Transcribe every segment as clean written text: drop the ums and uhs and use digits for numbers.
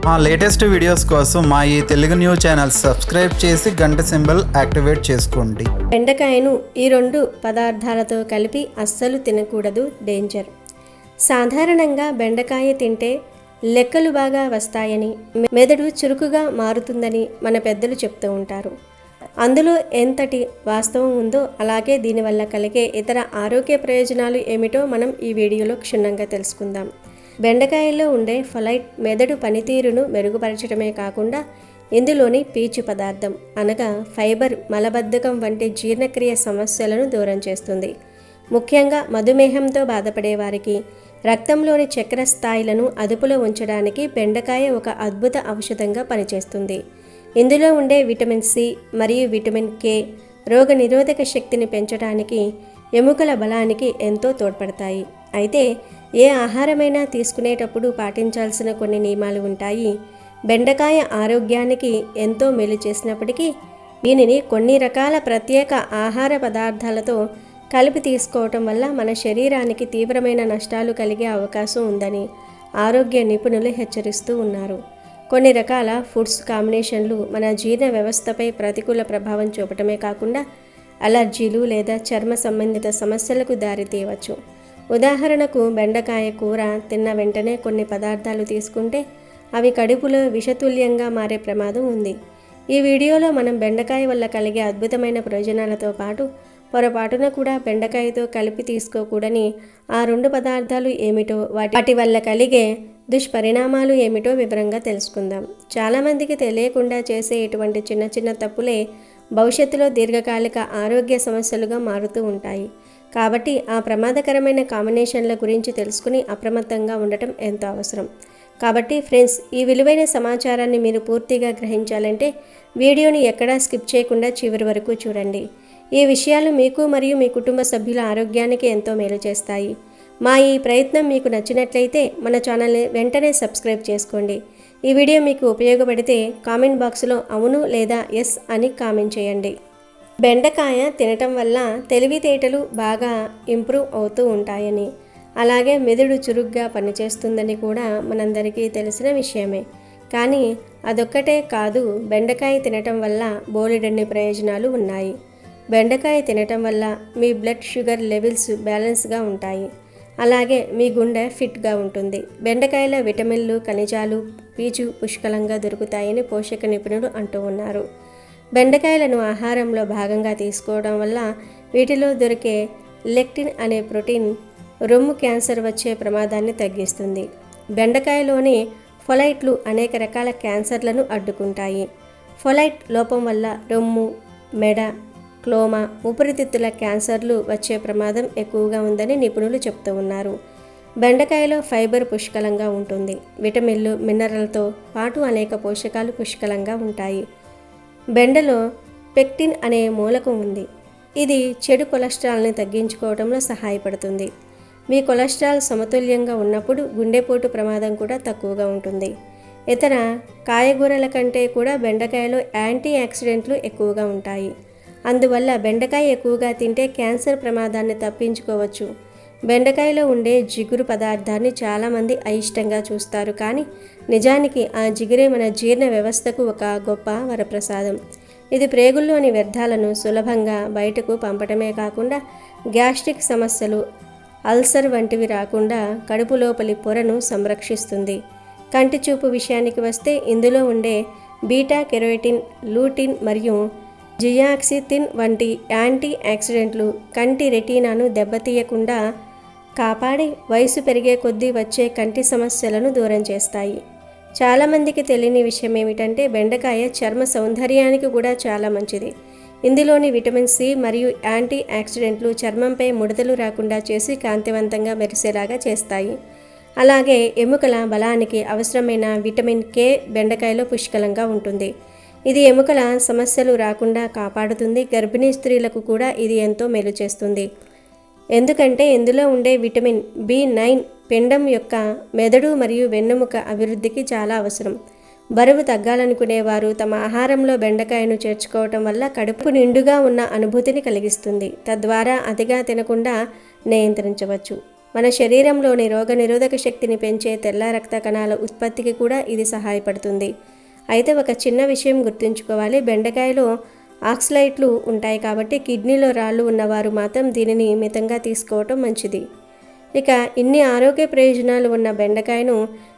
మా latest videos కోసం మా ఈ తెలుగు న్యూస్ ఛానల్ సబ్స్క్రైబ్ చేసి గంట సింబల్ యాక్టివేట్ చేసుకోండి. బెండకాయను ఈ రెండు పదార్థాలతో కలిపి అస్సలు తినకూడదు, డేంజర్. సాధారణంగా బెండకాయ తింటే లెక్కలు బాగా వస్తాయని, మెదడు చురుకుగా మారుతుందని మన పెద్దలు చెప్తూ ఉంటారు. అందులో ఎంతటి వాస్తవం ఉందో, అలాగే దీనివల్ల కలిగే ఇతర ఆరోగ్య ప్రయోజనాలు ఏమిటో మనం ఈ వీడియోలో క్షుణ్ణంగా తెలుసుకుందాం. బెండకాయలో ఉండే ఫొలైట్ మెదడు పనితీరును మెరుగుపరచడమే కాకుండా ఇందులోని పీచు పదార్థం అనగా ఫైబర్ మలబద్ధకం వంటి జీర్ణక్రియ సమస్యలను దూరం చేస్తుంది. ముఖ్యంగా మధుమేహంతో బాధపడే వారికి రక్తంలోని చక్కెర స్థాయిలను అదుపులో ఉంచడానికి బెండకాయ ఒక అద్భుత ఔషధంగా పనిచేస్తుంది. ఇందులో ఉండే విటమిన్ సి మరియు విటమిన్ కే రోగనిరోధక శక్తిని పెంచడానికి, ఎముకల బలానికి ఎంతో తోడ్పడతాయి. అయితే ఏ ఆహారమైనా తీసుకునేటప్పుడు పాటించాల్సిన కొన్ని నియమాలు ఉంటాయి. బెండకాయ ఆరోగ్యానికి ఎంతో మేలు చేసినప్పటికీ దీనిని కొన్ని రకాల ప్రత్యేక ఆహార పదార్థాలతో కలిపి తీసుకోవటం వల్ల మన శరీరానికి తీవ్రమైన నష్టాలు కలిగే అవకాశం ఉందని ఆరోగ్య నిపుణులు హెచ్చరిస్తూ ఉన్నారు. కొన్ని రకాల ఫుడ్స్ కాంబినేషన్లు మన జీర్ణ వ్యవస్థపై ప్రతికూల ప్రభావం చూపటమే కాకుండా అలర్జీలు లేదా చర్మ సంబంధిత సమస్యలకు దారితీయవచ్చు. ఉదాహరణకు బెండకాయ కూర తిన్న వెంటనే కొన్ని పదార్థాలు తీసుకుంటే అవి కడుపులో విషతుల్యంగా మారే ప్రమాదం ఉంది. ఈ వీడియోలో మనం బెండకాయ వల్ల కలిగే అద్భుతమైన ప్రయోజనాలతో పాటు పొరపాటున కూడా బెండకాయతో కలిపి తీసుకోకూడని ఆ రెండు పదార్థాలు ఏమిటో, వాటి వల్ల కలిగే దుష్పరిణామాలు ఏమిటో వివరంగా తెలుసుకుందాం. చాలామందికి తెలియకుండా చేసే ఇటువంటి చిన్న చిన్న తప్పులే భవిష్యత్తులో దీర్ఘకాలిక ఆరోగ్య సమస్యలుగా మారుతూ ఉంటాయి. కాబట్టి ఆ ప్రమాదకరమైన కాంబినేషన్ల గురించి తెలుసుకుని అప్రమత్తంగా ఉండటం ఎంతో అవసరం. కాబట్టి ఫ్రెండ్స్, ఈ విలువైన సమాచారాన్ని మీరు పూర్తిగా గ్రహించాలంటే వీడియోని ఎక్కడా స్కిప్ చేయకుండా చివరి వరకు చూడండి. ఈ విషయాలు మీకు మరియు మీ కుటుంబ సభ్యుల ఆరోగ్యానికి ఎంతో మేలు చేస్తాయి. మా ఈ ప్రయత్నం మీకు నచ్చినట్లయితే మన ఛానల్ని వెంటనే సబ్స్క్రైబ్ చేసుకోండి. ఈ వీడియో మీకు ఉపయోగపడితే కామెంట్ బాక్స్లో అవును లేదా ఎస్ అని కామెంట్ చేయండి. బెండకాయ తినటం వల్ల తెలివితేటలు బాగా ఇంప్రూవ్ అవుతూ ఉంటాయని, అలాగే మెదడు చురుగ్గా పనిచేస్తుందని కూడా మనందరికీ తెలిసిన విషయమే. కానీ అదొక్కటే కాదు, బెండకాయ తినటం వల్ల బోలెడన్ని ప్రయోజనాలు ఉన్నాయి. బెండకాయ తినటం వల్ల మీ బ్లడ్ షుగర్ లెవెల్స్ బ్యాలెన్స్గా ఉంటాయి. అలాగే మీ గుండె ఫిట్గా ఉంటుంది. బెండకాయల విటమిన్లు, ఖనిజాలు, పీచు పుష్కలంగా దొరుకుతాయని పోషక నిపుణులు అంటూ ఉన్నారు. బెండకాయలను ఆహారంలో భాగంగా తీసుకోవడం వల్ల వీటిలో దొరికే లెక్టిన్ అనే ప్రోటీన్ రొమ్ము క్యాన్సర్ వచ్చే ప్రమాదాన్ని తగ్గిస్తుంది. బెండకాయలోని ఫొలైట్లు అనేక రకాల క్యాన్సర్లను అడ్డుకుంటాయి. ఫొలైట్ లోపం వల్ల రొమ్ము, మెడ, క్లోమా, ఊపిరితిత్తుల క్యాన్సర్లు వచ్చే ప్రమాదం ఎక్కువగా ఉందని నిపుణులు చెప్తూ ఉన్నారు. బెండకాయలో ఫైబర్ పుష్కలంగా ఉంటుంది. విటమిన్లు, మినరల్తో పాటు అనేక పోషకాలు పుష్కలంగా ఉంటాయి. బెండలో పెక్టిన్ అనే మూలకం ఉంది. ఇది చెడు కొలెస్ట్రాల్ని తగ్గించుకోవడంలో సహాయపడుతుంది. మీ కొలెస్ట్రాల్ సమతుల్యంగా ఉన్నప్పుడు గుండెపోటు ప్రమాదం కూడా తక్కువగా ఉంటుంది. ఇతర కాయగూరల కంటే కూడా బెండకాయలో యాంటీ ఆక్సిడెంట్లు ఎక్కువగా ఉంటాయి. అందువల్ల బెండకాయ ఎక్కువగా తింటే క్యాన్సర్ ప్రమాదాన్ని తప్పించుకోవచ్చు. బెండకాయలో ఉండే జిగురు పదార్థాన్ని చాలామంది అయిష్టంగా చూస్తారు, కానీ నిజానికి ఆ జిగురే మన జీర్ణ వ్యవస్థకు ఒక గొప్ప వరప్రసాదం. ఇది ప్రేగుల్లోని వ్యర్థాలను సులభంగా బయటకు పంపటమే కాకుండా గ్యాస్ట్రిక్ సమస్యలు, అల్సర్ వంటివి రాకుండా కడుపు లోపలి పొరను సంరక్షిస్తుంది. కంటి చూపు విషయానికి వస్తే ఇందులో ఉండే బీటా కెరోటిన్, లూటిన్ మరియు జియాక్సితిన్ వంటి యాంటీ ఆక్సిడెంట్లు కంటి రెటీనాను దెబ్బతీయకుండా కాపాడి వయసు పెరిగే కొద్దీ వచ్చే కంటి సమస్యలను దూరం చేస్తాయి. చాలామందికి తెలియని విషయం ఏమిటంటే బెండకాయ చర్మ సౌందర్యానికి కూడా చాలా మంచిది. ఇందులోని విటమిన్ సి మరియు యాంటీ ఆక్సిడెంట్లు చర్మంపై ముడతలు రాకుండా చేసి కాంతివంతంగా మెరిసేలాగా చేస్తాయి. అలాగే ఎముకల బలానికి అవసరమైన విటమిన్ కే బెండకాయలో పుష్కలంగా ఉంటుంది. ఇది ఎముకల సమస్యలు రాకుండా కాపాడుతుంది. గర్భిణీ స్త్రీలకు కూడా ఇది ఎంతో మేలు చేస్తుంది. ఎందుకంటే ఇందులో ఉండే విటమిన్ B9 పిండం యొక్క మెదడు మరియు వెన్నెముక అభివృద్ధికి చాలా అవసరం. బరువు తగ్గాలనుకునేవారు తమ ఆహారంలో బెండకాయను చేర్చుకోవటం వల్ల కడుపు నిండుగా ఉన్న అనుభూతిని కలిగిస్తుంది. తద్వారా అతిగా తినకుండా నియంత్రించవచ్చు. మన శరీరంలోని రోగనిరోధక శక్తిని పెంచే తెల్ల రక్త కణాల ఉత్పత్తికి కూడా ఇది సహాయపడుతుంది. అయితే ఒక చిన్న విషయం గుర్తుంచుకోవాలి, బెండకాయలో ఆక్సలైట్లు ఉంటాయి కాబట్టి కిడ్నీలో రాళ్ళు ఉన్నవారు మాత్రం దీనిని మితంగా తీసుకోవటం మంచిది. ఇక ఇన్ని ఆరోగ్య ప్రయోజనాలు ఉన్న బెండకాయను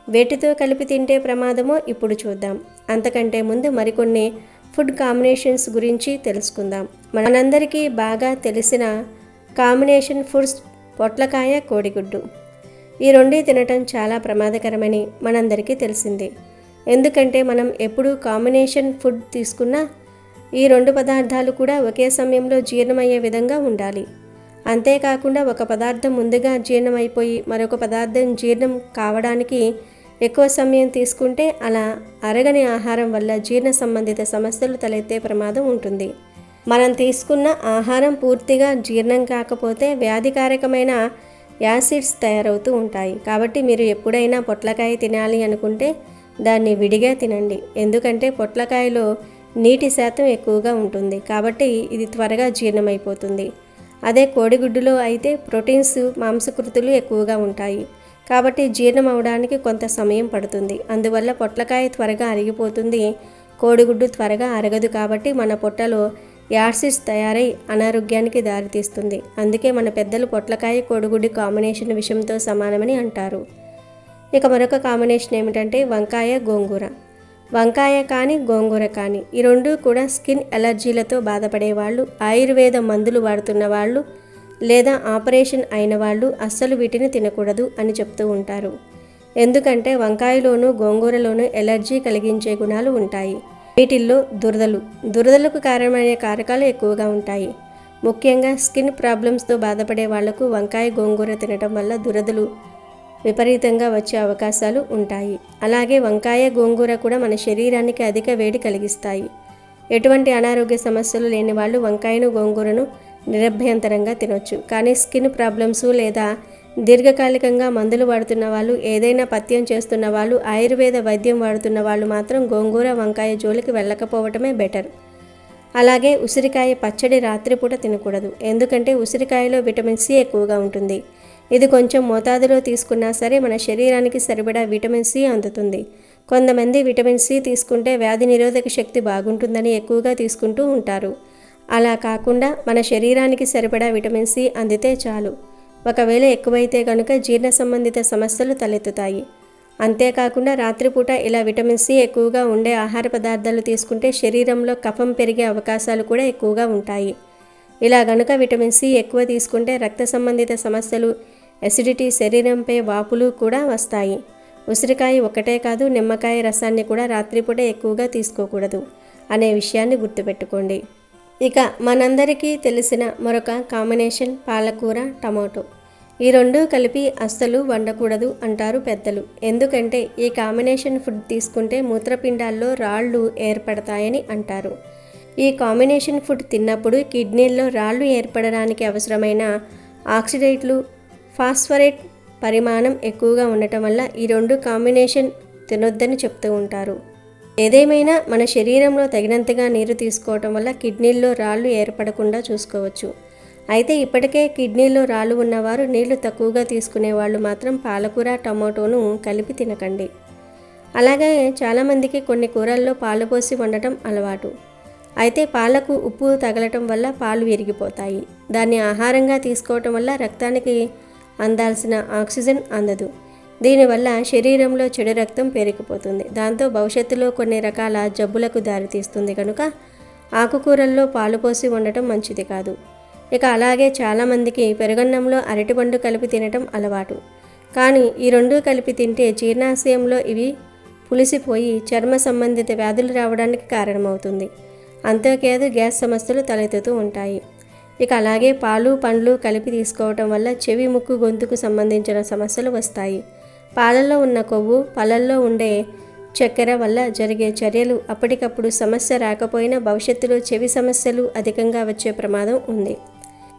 వేటితో కలిపి తింటే ప్రమాదమో ఇప్పుడు చూద్దాం. అంతకంటే ముందు మరికొన్ని ఫుడ్ కాంబినేషన్స్ గురించి తెలుసుకుందాం. మనందరికీ బాగా తెలిసిన కాంబినేషన్ ఫుడ్స్ పొట్లకాయ, కోడిగుడ్డు. ఈ రెండూ తినటం చాలా ప్రమాదకరమని మనందరికీ తెలిసిందే. ఎందుకంటే మనం ఎప్పుడూ కాంబినేషన్ ఫుడ్ తీసుకున్నా ఈ రెండు పదార్థాలు కూడా ఒకే సమయంలో జీర్ణమయ్యే విధంగా ఉండాలి. అంతేకాకుండా ఒక పదార్థం ముందుగా జీర్ణమైపోయి మరొక పదార్థం జీర్ణం కావడానికి ఎక్కువ సమయం తీసుకుంటే అలా అరగని ఆహారం వల్ల జీర్ణ సంబంధిత సమస్యలు తలెత్తే ప్రమాదం ఉంటుంది. మనం తీసుకున్న ఆహారం పూర్తిగా జీర్ణం కాకపోతే వ్యాధికారకమైన యాసిడ్స్ తయారవుతూ ఉంటాయి. కాబట్టి మీరు ఎప్పుడైనా పొట్లకాయ తినాలి అనుకుంటే దాన్ని విడిగా తినండి. ఎందుకంటే పొట్లకాయలో నీటి శాతం ఎక్కువగా ఉంటుంది కాబట్టి ఇది త్వరగా జీర్ణమైపోతుంది. అదే కోడిగుడ్డులో అయితే ప్రోటీన్స్, మాంసకృతులు ఎక్కువగా ఉంటాయి కాబట్టి జీర్ణం అవడానికి కొంత సమయం పడుతుంది. అందువల్ల పొట్లకాయ త్వరగా అరిగిపోతుంది, కోడిగుడ్డు త్వరగా అరగదు. కాబట్టి మన పొట్టలో యాసిడ్స్ తయారై అనారోగ్యానికి దారితీస్తుంది. అందుకే మన పెద్దలు పొట్లకాయ కోడిగుడ్డు కాంబినేషన్ విషంతో సమానమని అంటారు. ఇక మరొక కాంబినేషన్ ఏమిటంటే వంకాయ, గోంగూర. వంకాయ కానీ గోంగూర కానీ ఈ రెండూ కూడా స్కిన్ ఎలర్జీలతో బాధపడే వాళ్ళు, ఆయుర్వేద మందులు వాడుతున్న వాళ్ళు లేదా ఆపరేషన్ అయిన వాళ్ళు అస్సలు వీటిని తినకూడదు అని చెప్తూ ఉంటారు. ఎందుకంటే వంకాయలోనూ గోంగూరలోనూ ఎలర్జీ కలిగించే గుణాలు ఉంటాయి. వీటిల్లో దురదలకు కారణమయ్యే కారకాలు ఎక్కువగా ఉంటాయి. ముఖ్యంగా స్కిన్ ప్రాబ్లమ్స్తో బాధపడే వాళ్లకు వంకాయ, గోంగూర తినటం వల్ల దురదలు విపరీతంగా వచ్చే అవకాశాలు ఉంటాయి. అలాగే వంకాయ, గోంగూర కూడా మన శరీరానికి అధిక వేడి కలిగిస్తాయి. ఎటువంటి అనారోగ్య సమస్యలు లేని వాళ్ళు వంకాయను, గోంగూరను నిరభ్యంతరంగా తినొచ్చు. కానీ స్కిన్ ప్రాబ్లమ్స్ లేదా దీర్ఘకాలికంగా మందులు వాడుతున్న వాళ్ళు, ఏదైనా పథ్యం చేస్తున్న వాళ్ళు, ఆయుర్వేద వైద్యం వాడుతున్న వాళ్ళు మాత్రం గోంగూర, వంకాయ జోలికి వెళ్ళకపోవటమే బెటర్. అలాగే ఉసిరికాయ పచ్చడి రాత్రిపూట తినకూడదు. ఎందుకంటే ఉసిరికాయలో విటమిన్ సి ఎక్కువగా ఉంటుంది. ఇది కొంచెం మోతాదులో తీసుకున్నా సరే మన శరీరానికి సరిపడా విటమిన్ సి అందుతుంది. కొంతమంది విటమిన్ సి తీసుకుంటే వ్యాధి నిరోధక శక్తి బాగుంటుందని ఎక్కువగా తీసుకుంటూ ఉంటారు. అలా కాకుండా మన శరీరానికి సరిపడా విటమిన్ సి అందితే చాలు. ఒకవేళ ఎక్కువైతే కనుక జీర్ణ సంబంధిత సమస్యలు తలెత్తుతాయి. అంతేకాకుండా రాత్రిపూట ఇలా విటమిన్ సి ఎక్కువగా ఉండే ఆహార పదార్థాలు తీసుకుంటే శరీరంలో కఫం పెరిగే అవకాశాలు కూడా ఎక్కువగా ఉంటాయి. ఇలా గనుక విటమిన్ సి ఎక్కువ తీసుకుంటే రక్త సంబంధిత సమస్యలు, ఎసిడిటీ, శరీరంపై వాపులు కూడా వస్తాయి. ఉసిరికాయ ఒకటే కాదు, నిమ్మకాయ రసాన్ని కూడా రాత్రిపూట ఎక్కువగా తీసుకోకూడదు అనే విషయాన్ని గుర్తుపెట్టుకోండి. ఇక మనందరికీ తెలిసిన మరొక కాంబినేషన్ పాలకూర, టమాటో. ఈ రెండూ కలిపి అస్సలు వండకూడదు అంటారు పెద్దలు. ఎందుకంటే ఈ కాంబినేషన్ ఫుడ్ తీసుకుంటే మూత్రపిండాల్లో రాళ్ళు ఏర్పడతాయని అంటారు. ఈ కాంబినేషన్ ఫుడ్ తిన్నప్పుడు కిడ్నీల్లో రాళ్ళు ఏర్పడడానికి అవసరమైన ఆక్సిడేట్లు, ఫాస్ఫరేట్ పరిమాణం ఎక్కువగా ఉండటం వల్ల ఈ రెండు కాంబినేషన్ తినొద్దని చెప్తూ ఉంటారు. ఏదేమైనా మన శరీరంలో తగినంతగా నీరు తీసుకోవటం వల్ల కిడ్నీల్లో రాళ్ళు ఏర్పడకుండా చూసుకోవచ్చు. అయితే ఇప్పటికే కిడ్నీలో రాళ్ళు ఉన్నవారు నీళ్లు తక్కువగా తీసుకునే వాళ్ళు మాత్రం పాలకూర, టమాటోను కలిపి తినకండి. అలాగే చాలామందికి కొన్ని కూరల్లో పాలు పోసి వండటం అలవాటు. అయితే పాలకు ఉప్పు తగలటం వల్ల పాలు విరిగిపోతాయి. దాన్ని ఆహారంగా తీసుకోవటం వల్ల రక్తానికి అందాల్సిన ఆక్సిజన్ అందదు. దీనివల్ల శరీరంలో చెడు రక్తం పేరుకుపోతుంది. దాంతో భవిష్యత్తులో కొన్ని రకాల జబ్బులకు దారితీస్తుంది. కనుక ఆకుకూరల్లో పాలు పోసి వండటం మంచిది కాదు. ఇక అలాగే చాలామందికి పెరుగన్నంలో అరటిపండు కలిపి తినటం అలవాటు. కానీ ఈ రెండూ కలిపి తింటే జీర్ణాశయంలో ఇవి పులిసిపోయి చర్మ సంబంధిత వ్యాధులు రావడానికి కారణమవుతుంది. అంతేకాదు గ్యాస్ సమస్యలు తలెత్తుతూ ఉంటాయి. ఇక అలాగే పాలు, పండ్లు కలిపి తీసుకోవటం వల్ల చెవి, ముక్కు, గొంతుకు సంబంధించిన సమస్యలు వస్తాయి. పాలల్లో ఉన్న కొవ్వు, పళ్ళల్లో ఉండే చక్కెర వల్ల జరిగే చర్యలు అప్పటికప్పుడు సమస్య రాకపోయినా భవిష్యత్తులో చెవి సమస్యలు అధికంగా వచ్చే ప్రమాదం ఉంది.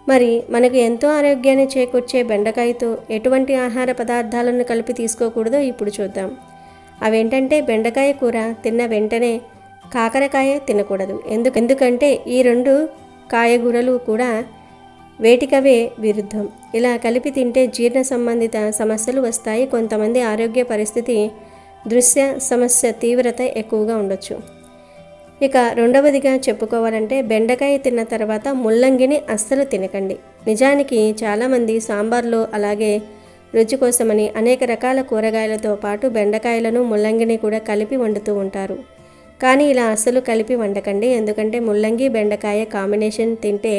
మరి మనకు ఎంతో ఆరోగ్యాన్ని చేకూర్చే బెండకాయతో ఎటువంటి ఆహార పదార్థాలను కలిపి తీసుకోకూడదో ఇప్పుడు చూద్దాం. అవేంటంటే బెండకాయ కూర తిన్న వెంటనే కాకరకాయ తినకూడదు. ఎందుకంటే ఈ రెండు కాయగూరలు కూడా వేటికవే విరుద్ధం. ఇలా కలిపి తింటే జీర్ణ సంబంధిత సమస్యలు వస్తాయి. కొంతమంది ఆరోగ్య పరిస్థితి దృశ్య సమస్య తీవ్రత ఎక్కువగా ఉండొచ్చు. ఇక రెండవదిగా చెప్పుకోవాలంటే బెండకాయ తిన్న తర్వాత ముల్లంగిని అస్సలు తినకండి. నిజానికి చాలామంది సాంబార్లో అలాగే రుచి కోసమని అనేక రకాల కూరగాయలతో పాటు బెండకాయలను ముల్లంగిని కూడా కలిపి వండుతూ ఉంటారు. కానీ ఇలా అస్సలు కలిపి వండకండి. ఎందుకంటే ముల్లంగి బెండకాయ కాంబినేషన్ తింటే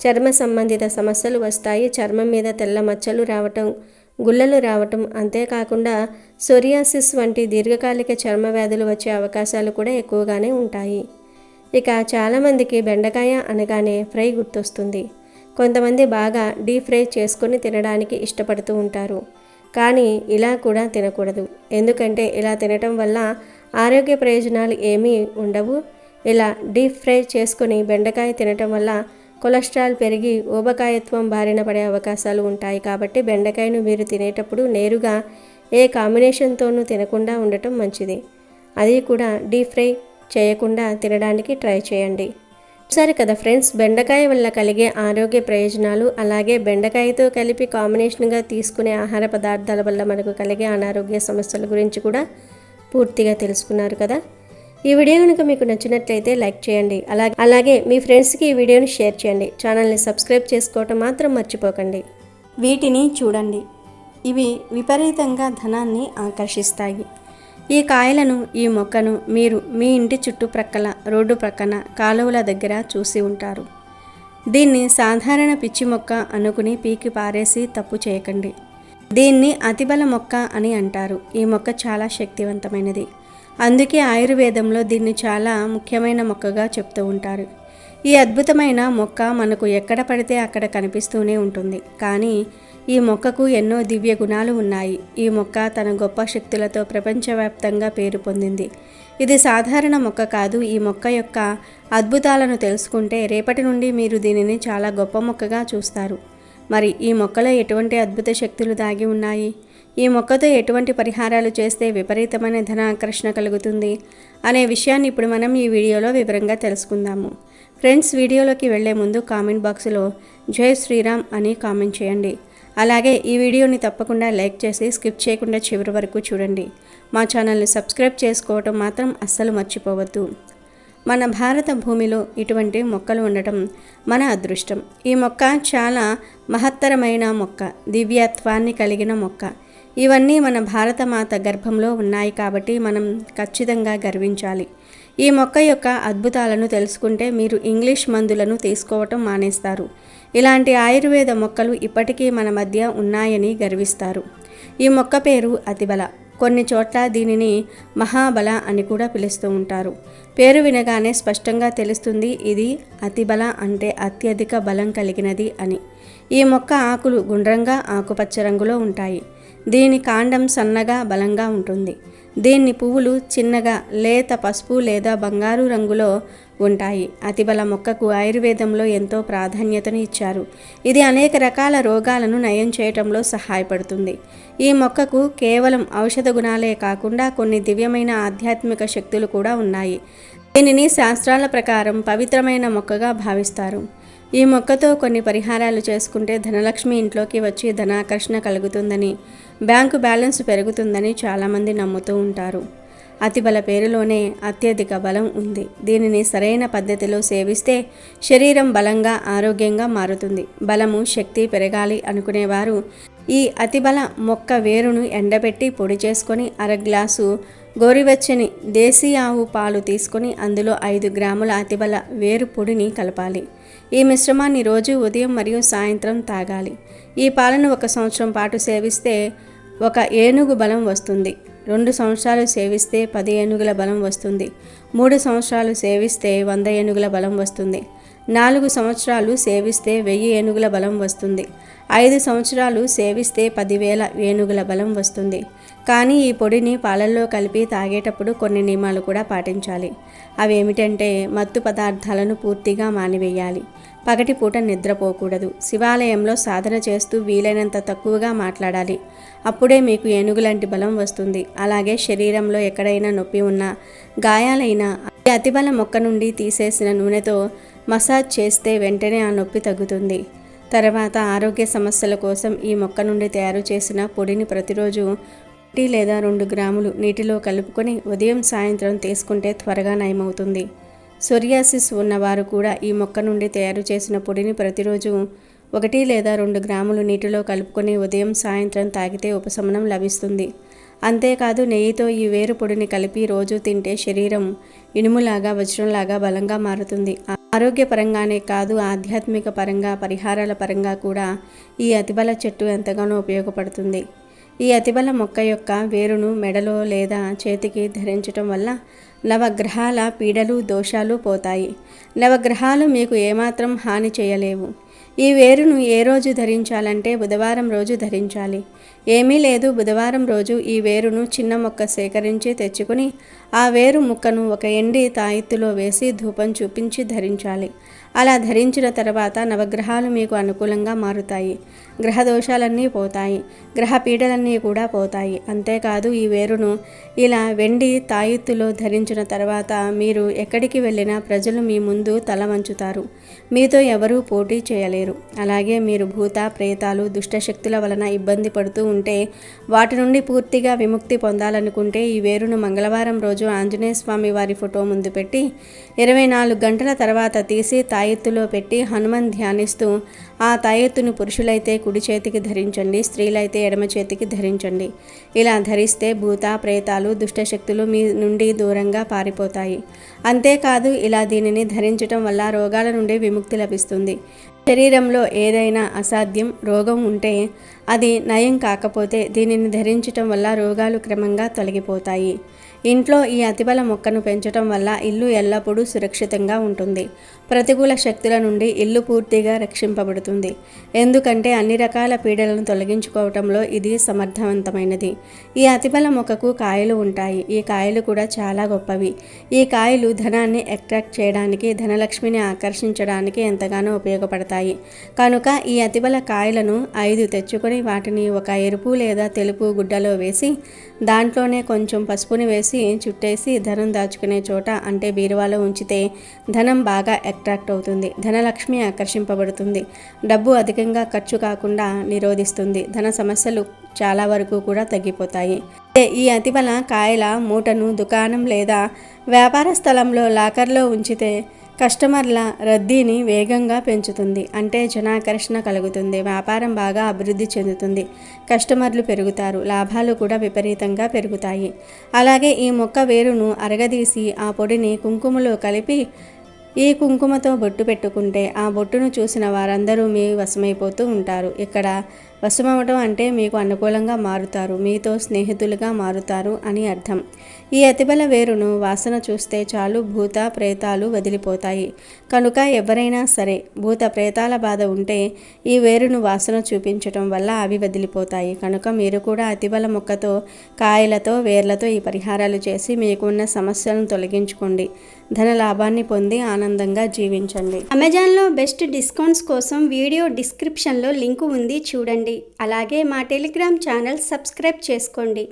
చర్మ సంబంధిత సమస్యలు వస్తాయి. చర్మం మీద తెల్ల మచ్చలు రావటం, గుల్లలు రావటం, అంతేకాకుండా సోరియాసిస్ వంటి దీర్ఘకాలిక చర్మ వ్యాధులు వచ్చే అవకాశాలు కూడా ఎక్కువగానే ఉంటాయి. ఇక చాలామందికి బెండకాయ అనగానే ఫ్రై గుర్తొస్తుంది. కొంతమంది బాగా డీప్ ఫ్రై చేసుకొని తినడానికి ఇష్టపడుతూ ఉంటారు. కానీ ఇలా కూడా తినకూడదు. ఎందుకంటే ఇలా తినటం వల్ల ఆరోగ్య ప్రయోజనాలు ఏమీ ఉండవు. ఇలా డీప్ ఫ్రై చేసుకొని బెండకాయ తినటం వల్ల కొలెస్ట్రాల్ పెరిగి ఊబకాయత్వం బారిన పడే అవకాశాలు ఉంటాయి. కాబట్టి బెండకాయను మీరు తినేటప్పుడు నేరుగా ఏ కాంబినేషన్తోనూ తినకుండా ఉండటం మంచిది. అది కూడా డీప్ ఫ్రై చేయకుండా తినడానికి ట్రై చేయండి. సరే కదా ఫ్రెండ్స్, బెండకాయ వల్ల కలిగే ఆరోగ్య ప్రయోజనాలు అలాగే బెండకాయతో కలిపి కాంబినేషన్గా తీసుకునే ఆహార పదార్థాల వల్ల మనకు కలిగే అనారోగ్య సమస్యల గురించి కూడా పూర్తిగా తెలుసుకున్నారు కదా. ఈ వీడియో కనుక మీకు నచ్చినట్లయితే లైక్ చేయండి. అలాగే మీ ఫ్రెండ్స్కి ఈ వీడియోని షేర్ చేయండి. ఛానల్ని సబ్స్క్రైబ్ చేసుకోవటం మాత్రం మర్చిపోకండి. వీటిని చూడండి, ఇవి విపరీతంగా ధనాన్ని ఆకర్షిస్తాయి. ఈ కాయలను, ఈ మొక్కను మీరు మీ ఇంటి చుట్టుప్రక్కల, రోడ్డు ప్రక్కన, కాలువల దగ్గర చూసి ఉంటారు. దీన్ని సాధారణ పిచ్చి మొక్క అనుకుని పీకి పారేసి తప్పు చేయకండి. దీన్ని అతిబల మొక్క అని అంటారు. ఈ మొక్క చాలా శక్తివంతమైనది. అందుకే ఆయుర్వేదంలో దీన్ని చాలా ముఖ్యమైన మొక్కగా చెప్తూ ఉంటారు. ఈ అద్భుతమైన మొక్క మనకు ఎక్కడ పడితే అక్కడ కనిపిస్తూనే ఉంటుంది. కానీ ఈ మొక్కకు ఎన్నో దివ్య గుణాలు ఉన్నాయి. ఈ మొక్క తన గొప్ప శక్తులతో ప్రపంచవ్యాప్తంగా పేరు పొందింది. ఇది సాధారణ మొక్క కాదు. ఈ మొక్క యొక్క అద్భుతాలను తెలుసుకుంటే రేపటి నుండి మీరు దీనిని చాలా గొప్ప మొక్కగా చూస్తారు. మరి ఈ మొక్కలో ఎటువంటి అద్భుత శక్తులు దాగి ఉన్నాయి? ఈ మొక్కతో ఎటువంటి పరిహారాలు చేస్తే విపరీతమైన ధన ఆకర్షణ కలుగుతుంది అనే విషయాన్ని ఇప్పుడు మనం ఈ వీడియోలో వివరంగా తెలుసుకుందాము. ఫ్రెండ్స్, వీడియోలోకి వెళ్లే ముందు కామెంట్ బాక్స్లో జై శ్రీరామ్ అని కామెంట్ చేయండి. అలాగే ఈ వీడియోని తప్పకుండా లైక్ చేసి స్కిప్ చేయకుండా చివరి వరకు చూడండి. మా ఛానల్ని సబ్స్క్రైబ్ చేసుకోవటం మాత్రం అస్సలు మర్చిపోవద్దు. మన భారత భూమిలో ఇటువంటి మొక్కలు ఉండటం మన అదృష్టం. ఈ మొక్క చాలా మహత్తరమైన మొక్క, దివ్యత్వాన్ని కలిగిన మొక్క. ఇవన్నీ మన భారతమాత గర్భంలో ఉన్నాయి కాబట్టి మనం ఖచ్చితంగా గర్వించాలి. ఈ మొక్క యొక్క అద్భుతాలను తెలుసుకుంటే మీరు ఇంగ్లీష్ మందులను తీసుకోవటం మానేస్తారు. ఇలాంటి ఆయుర్వేద మొక్కలు ఇప్పటికీ మన మధ్య ఉన్నాయని గర్విస్తారు. ఈ మొక్క పేరు అతిబల. కొన్ని చోట్ల దీనిని మహాబల అని కూడా పిలుస్తూ ఉంటారు. పేరు వినగానే స్పష్టంగా తెలుస్తుంది ఇది అతిబల అంటే అత్యధిక బలం కలిగినది అని. ఈ మొక్క ఆకులు గుండ్రంగా ఆకుపచ్చ రంగులో ఉంటాయి. దీని కాండం సన్నగా బలంగా ఉంటుంది. దీన్ని పువ్వులు చిన్నగా లేత పసుపు లేదా బంగారు రంగులో ఉంటాయి. అతిబల మొక్కకు ఆయుర్వేదంలో ఎంతో ప్రాధాన్యతను ఇచ్చారు. ఇది అనేక రకాల రోగాలను నయం చేయటంలో సహాయపడుతుంది. ఈ మొక్కకు కేవలం ఔషధ గుణాలే కాకుండా కొన్ని దివ్యమైన ఆధ్యాత్మిక శక్తులు కూడా ఉన్నాయి. దీనిని శాస్త్రాల ప్రకారం పవిత్రమైన మొక్కగా భావిస్తారు. ఈ మొక్కతో కొన్ని పరిహారాలు చేసుకుంటే ధనలక్ష్మి ఇంట్లోకి వచ్చి ధనాకర్షణ కలుగుతుందని, బ్యాంకు బ్యాలెన్స్ పెరుగుతుందని చాలామంది నమ్ముతూ ఉంటారు. అతిబల పేరులోనే అత్యధిక బలం ఉంది. దీనిని సరైన పద్ధతిలో సేవిస్తే శరీరం బలంగా, ఆరోగ్యంగా మారుతుంది. బలము, శక్తి పెరగాలి అనుకునేవారు ఈ అతిబల మొక్క వేరును ఎండబెట్టి పొడి చేసుకొని అర గ్లాసు గోరువెచ్చని దేశీ ఆవు పాలు తీసుకొని అందులో 5 గ్రాముల అతిబల వేరు పొడిని కలపాలి. ఈ మిశ్రమాన్ని రోజు ఉదయం మరియు సాయంత్రం తాగాలి. ఈ పాలను 1 సంవత్సరం పాటు సేవిస్తే 1 ఏనుగు బలం వస్తుంది. 2 సంవత్సరాలు సేవిస్తే 10 ఏనుగుల బలం వస్తుంది. 3 సంవత్సరాలు సేవిస్తే 100 ఏనుగుల బలం వస్తుంది. 4 సంవత్సరాలు సేవిస్తే 1000 ఏనుగుల బలం వస్తుంది. 5 సంవత్సరాలు సేవిస్తే 10,000 ఏనుగుల బలం వస్తుంది. కానీ ఈ పొడిని పాలల్లో కలిపి తాగేటప్పుడు కొన్ని నియమాలు కూడా పాటించాలి. అవి ఏమిటంటే మత్తు పదార్థాలను పూర్తిగా మానివేయాలి. పగటిపూట నిద్రపోకూడదు. శివాలయంలో సాధన చేస్తూ వీలైనంత తక్కువగా మాట్లాడాలి. అప్పుడే మీకు ఏనుగులాంటి బలం వస్తుంది. అలాగే శరీరంలో ఎక్కడైనా నొప్పి ఉన్నా, గాయాలైనా ఈ అతిబల మొక్క నుండి తీసేసిన నూనెతో మసాజ్ చేస్తే వెంటనే ఆ నొప్పి తగ్గుతుంది. తర్వాత ఆరోగ్య సమస్యల కోసం ఈ మొక్క నుండి తయారు చేసిన పొడిని ప్రతిరోజు 1 లేదా 2 గ్రాములు నీటిలో కలుపుకొని ఉదయం సాయంత్రం తీసుకుంటే త్వరగా నయమవుతుంది. సోరియాసిస్ ఉన్నవారు కూడా ఈ మొక్క నుండి తయారు చేసిన పొడిని ప్రతిరోజు 1 లేదా 2 గ్రాములు నీటిలో కలుపుకొని ఉదయం సాయంత్రం తాగితే ఉపశమనం లభిస్తుంది. అంతేకాదు నెయ్యితో ఈ వేరు పొడిని కలిపి రోజు తింటే శరీరం ఇనుములాగా వజ్రంలాగా బలంగా మారుతుంది. ఆరోగ్యపరంగానే కాదు, ఆధ్యాత్మిక పరంగా, పరిహారాల పరంగా కూడా ఈ అతిబల చెట్టు ఎంతగానో ఉపయోగపడుతుంది. ఈ అతిబల మొక్క యొక్క వేరును మెడలో లేదా చేతికి ధరించటం వల్ల నవగ్రహాల పీడలు దోషాలు పోతాయి. నవగ్రహాలు మీకు ఏమాత్రం హాని చేయలేవు. ఈ వేరును ఏ రోజు ధరించాలంటే బుధవారం రోజు ధరించాలి. ఏమీ లేదు, బుధవారం రోజు ఈ వేరును చిన్న మొక్క సేకరించి తెచ్చుకొని ఆ వేరు ముక్కను ఒక ఎండి తాయెత్తులో వేసి ధూపం చూపించి ధరించాలి. అలా ధరించిన తర్వాత నవగ్రహాలు మీకు అనుకూలంగా మారుతాయి. గ్రహ దోషాలన్నీ పోతాయి, గ్రహ పీడలన్నీ కూడా పోతాయి. అంతేకాదు ఈ వేరును ఇలా వెండి తాయెత్తులో ధరించిన తర్వాత మీరు ఎక్కడికి వెళ్ళినా ప్రజలు మీ ముందు తల వంచుతారు. మీతో ఎవరూ పోటీ చేయలేరు. అలాగే మీరు భూత ప్రేతాలు దుష్టశక్తుల వలన ఇబ్బంది పడుతూ ఉంటే వాటి నుండి పూర్తిగా విముక్తి పొందాలనుకుంటే ఈ వేరును మంగళవారం రోజు ఆంజనేయ స్వామి వారి ఫోటో ముందు పెట్టి 24 గంటల తర్వాత తీసి తాయెత్తులో పెట్టి హనుమాన్ ధ్యానిస్తూ ఆ తాయెత్తును పురుషులైతే కుడి చేతికి ధరించండి, స్త్రీలైతే ఎడమ చేతికి ధరించండి. ఇలా ధరిస్తే భూత ప్రేతాలు దుష్టశక్తులు మీ నుండి దూరంగా పారిపోతాయి. అంతేకాదు ఇలా దీనిని ధరించటం వల్ల రోగాల నుండి విముక్తి లభిస్తుంది. శరీరంలో ఏదైనా అసాధ్యం రోగం ఉంటే అది నయం కాకపోతే దీనిని ధరించటం వల్ల రోగాలు క్రమంగా తొలగిపోతాయి. ఇంట్లో ఈ అతిబల మొక్కను పెంచటం వల్ల ఇల్లు ఎల్లప్పుడూ సురక్షితంగా ఉంటుంది. ప్రతికూల శక్తుల నుండి ఇల్లు పూర్తిగా రక్షింపబడుతుంది. ఎందుకంటే అన్ని రకాల పీడలను తొలగించుకోవటంలో ఇది సమర్థవంతమైనది. ఈ అతిబల మొక్కకు కాయలు ఉంటాయి. ఈ కాయలు కూడా చాలా గొప్పవి. ఈ కాయలు ధనాన్ని అట్రాక్ట్ చేయడానికి, ధనలక్ష్మిని ఆకర్షించడానికి ఎంతగానో ఉపయోగపడతాయి. కనుక ఈ అతిబల కాయలను 5 తెచ్చుకొని వాటిని ఒక ఎరుపు లేదా తెలుపు గుడ్డలో వేసి దాంట్లోనే కొంచెం పసుపుని వేసి చుట్టేసి ధనం దాచుకునే చోట అంటే బీరువాలో ఉంచితే ధనం బాగా అట్రాక్ట్ అవుతుంది. ధనలక్ష్మి ఆకర్షింపబడుతుంది. డబ్బు అధికంగా ఖర్చు కాకుండా నిరోధిస్తుంది. ధన సమస్యలు చాలా వరకు కూడా తగ్గిపోతాయి. ఈ అతిబల కాయల మూటను దుకాణం లేదా వ్యాపార స్థలంలో లాకర్లో ఉంచితే కస్టమర్ల రద్దీని వేగంగా పెంచుతుంది. అంటే జనాకర్షణ కలుగుతుంది. వ్యాపారం బాగా అభివృద్ధి చెందుతుంది. కస్టమర్లు పెరుగుతారు. లాభాలు కూడా విపరీతంగా పెరుగుతాయి. అలాగే ఈ మొక్క వేరును అరగదీసి ఆ పొడిని కుంకుమలో కలిపి ఈ కుంకుమతో బొట్టు పెట్టుకుంటే ఆ బొట్టును చూసిన వారందరూ మీ వశమైపోతూ ఉంటారు. ఇక్కడ వశమవటం అంటే మీకు అనుకూలంగా మారుతారు, మీతో స్నేహితులుగా మారుతారు అని అర్థం. ఈ అతిబల వేరును వాసన చూస్తే చాలు భూత ప్రేతాలు వదిలిపోతాయి. కనుక ఎవరైనా సరే భూత ప్రేతాల బాధ ఉంటే ఈ వేరును వాసన చూపించటం వల్ల అవి వదిలిపోతాయి. కనుక మీరు కూడా అతిబల మొక్కతో కాయలతో వేర్లతో ఈ పరిహారాలు చేసి మీకున్న సమస్యలను తొలగించుకోండి. ధన లాభాన్ని పొంది ఆనందంగా జీవించండి. అమెజాన్లో బెస్ట్ డిస్కౌంట్స్ కోసం వీడియో డిస్క్రిప్షన్లో లింకు ఉంది, చూడండి. అలాగే మా టెలిగ్రామ్ ఛానల్ సబ్స్క్రైబ్ చేసుకోండి.